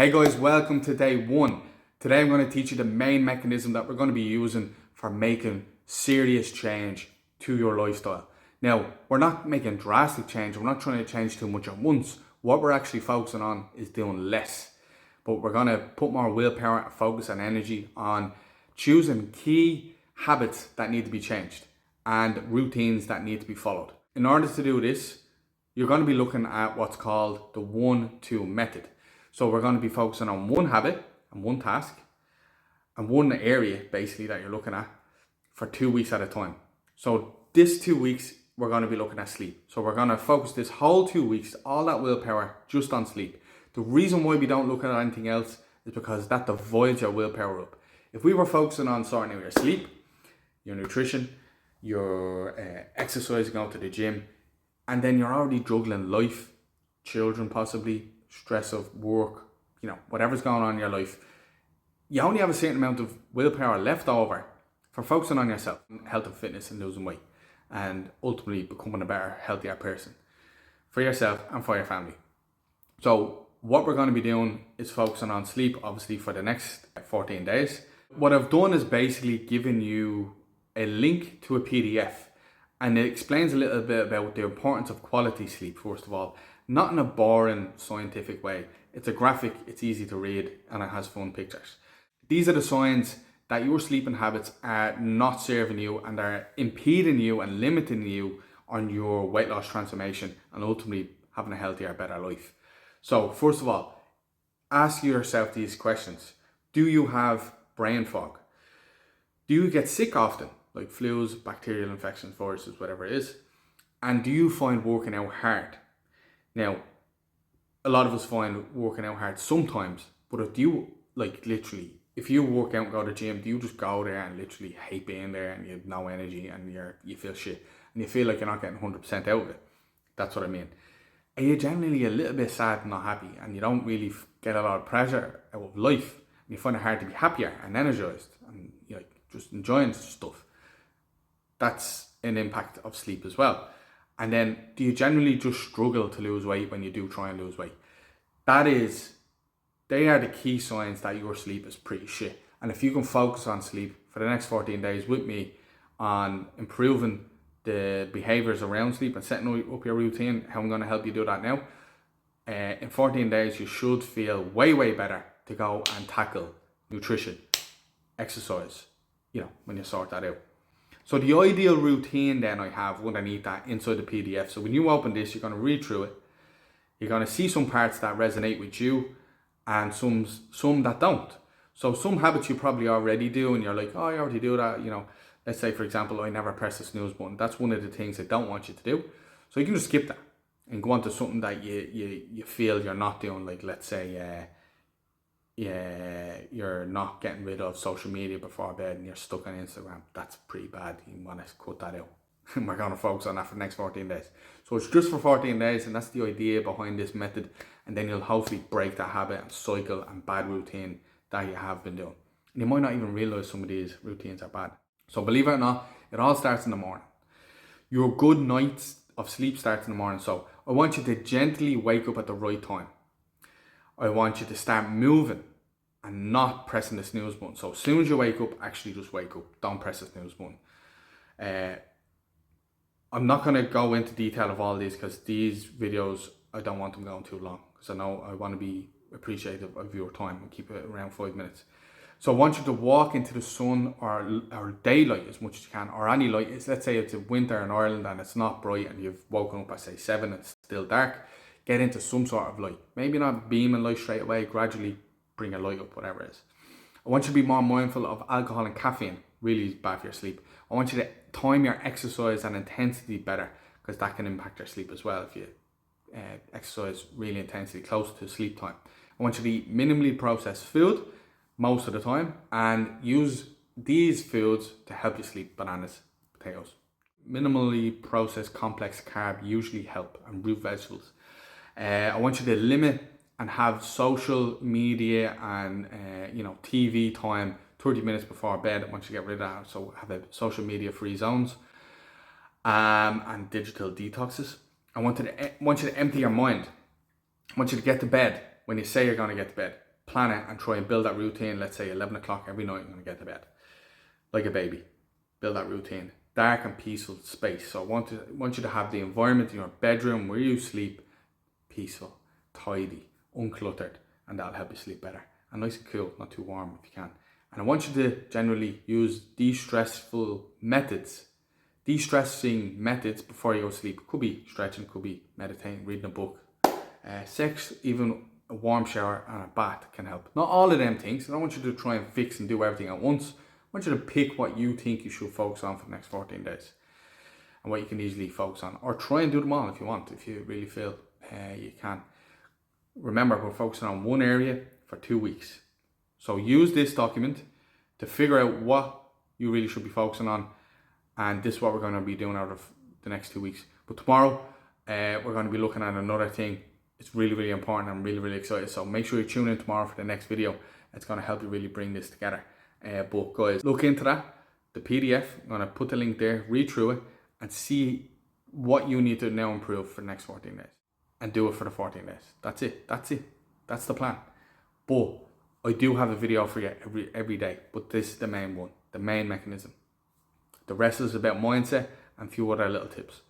Hey guys, welcome to day one. Today I'm going to teach you the main mechanism that we're going to be using for making serious change to your lifestyle. Now, we're not making drastic change. We're not trying to change too much at once. What we're actually focusing on is doing less. But we're going to put more willpower, focus and energy on choosing key habits that need to be changed and routines that need to be followed. In order to do this, you're going to be looking at what's called the 1-2 method. So we're going to be focusing on one habit and one task and one area basically that you're looking at for 2 weeks at a time. So this 2 weeks, we're going to be looking at sleep. So we're going to focus this whole 2 weeks, all that willpower just on sleep. The reason why we don't look at anything else is because that divides your willpower up. If we were focusing on sorting out your sleep, your nutrition, your exercise, going to the gym, and then you're already juggling life, children possibly, stress of work, whatever's going on in your life, you only have a certain amount of willpower left over for focusing on yourself, health and fitness and losing weight, and ultimately becoming a better, healthier person for yourself and for your family. So what we're going to be doing is focusing on sleep, obviously, for the next 14 days. What I've done is basically given you a link to a PDF, and it explains a little bit about the importance of quality sleep, first of all. Not in a boring scientific way. It's a graphic, it's easy to read, and it has fun pictures. These are the signs that your sleeping habits are not serving you and are impeding you and limiting you on your weight loss transformation and ultimately having a healthier, better life. So first of all, ask yourself these questions. Do you have brain fog? Do you get sick often, like flus, bacterial infections, viruses, whatever it is? And do you find working out hard? Now, a lot of us find working out hard sometimes, but if you, if you work out and go to the gym, do you just go there and literally hate being there and you have no energy and you feel shit and you feel like you're not getting 100% out of it? That's what I mean. Are you generally a little bit sad and not happy and you don't really get a lot of pleasure out of life and you find it hard to be happier and energized and just enjoying stuff? That's an impact of sleep as well. And then, do you generally just struggle to lose weight when you do try and lose weight? They are the key signs that your sleep is pretty shit. And if you can focus on sleep for the next 14 days with me on improving the behaviors around sleep and setting up your routine, how I'm going to help you do that now, in 14 days, you should feel way, way better to go and tackle nutrition, exercise, when you sort that out. So the ideal routine then I have underneath that inside the PDF. So when you open this, you're going to read through it. You're going to see some parts that resonate with you and some that don't. So some habits you probably already do and you're like, oh, I already do that. Let's say, for example, I never press the snooze button. That's one of the things I don't want you to do. So you can just skip that and go on to something that you feel you're not doing. Like, let's say, you're not getting rid of social media before bed and you're stuck on Instagram. That's pretty bad. You want to cut that out. And we're going to focus on that for the next 14 days. So it's just for 14 days, and that's the idea behind this method. And then you'll hopefully break that habit and cycle and bad routine that you have been doing. And you might not even realize some of these routines are bad. So believe it or not, it all starts in the morning. Your good nights of sleep starts in the morning. So I want you to gently wake up at the right time. I want you to start moving and not pressing the snooze button. So as soon as you wake up, actually just wake up. Don't press the snooze button. I'm not going to go into detail of all these because these videos, I don't want them going too long because I know I want to be appreciative of your time and keep it around 5 minutes. So I want you to walk into the sun or daylight as much as you can, or any light. Let's say it's winter in Ireland and it's not bright and you've woken up at say 7 and it's still dark. Get into some sort of light. Maybe not beaming light straight away, gradually bring a light up, whatever it is. I want you to be more mindful of alcohol and caffeine, really bad for your sleep. I want you to time your exercise and intensity better because that can impact your sleep as well if you exercise really intensely close to sleep time. I want you to eat minimally processed food most of the time and use these foods to help you sleep. Bananas, potatoes. Minimally processed complex carb usually help, and root vegetables. I want you to limit and have social media and TV time 30 minutes before bed. I want you to get rid of that. So have a social media free zones and digital detoxes. I want you to empty your mind. I want you to get to bed when you say you're going to get to bed. plan it and try and build that routine. Let's say 11 o'clock every night I'm going to get to bed. Like a baby. Build that routine. Dark and peaceful space. So I want you to have the environment in your bedroom where you sleep peaceful, tidy, uncluttered, and that'll help you sleep better. And nice and cool, not too warm if you can. And I want you to generally use de-stressing methods before you go to sleep. Could be stretching, could be meditating, reading a book. Sex, even a warm shower and a bath can help. Not all of them things. I don't want you to try and fix and do everything at once. I want you to pick what you think you should focus on for the next 14 days. And what you can easily focus on. Or try and do them all if you want, if you really feel you can. Remember, we're focusing on one area for 2 weeks. So use this document to figure out what you really should be focusing on. And this is what we're going to be doing out of the next 2 weeks. But tomorrow, we're going to be looking at another thing. It's really, really important. I'm really, really excited. So make sure you tune in tomorrow for the next video. It's going to help you really bring this together. But guys, look into that. The PDF, I'm going to put the link there, read through it, and see what you need to now improve for the next 14 days. And do it for the 14 days. That's it. That's the plan. But I do have a video for you every day. But this is the main one, the main mechanism. The rest is about mindset and a few other little tips.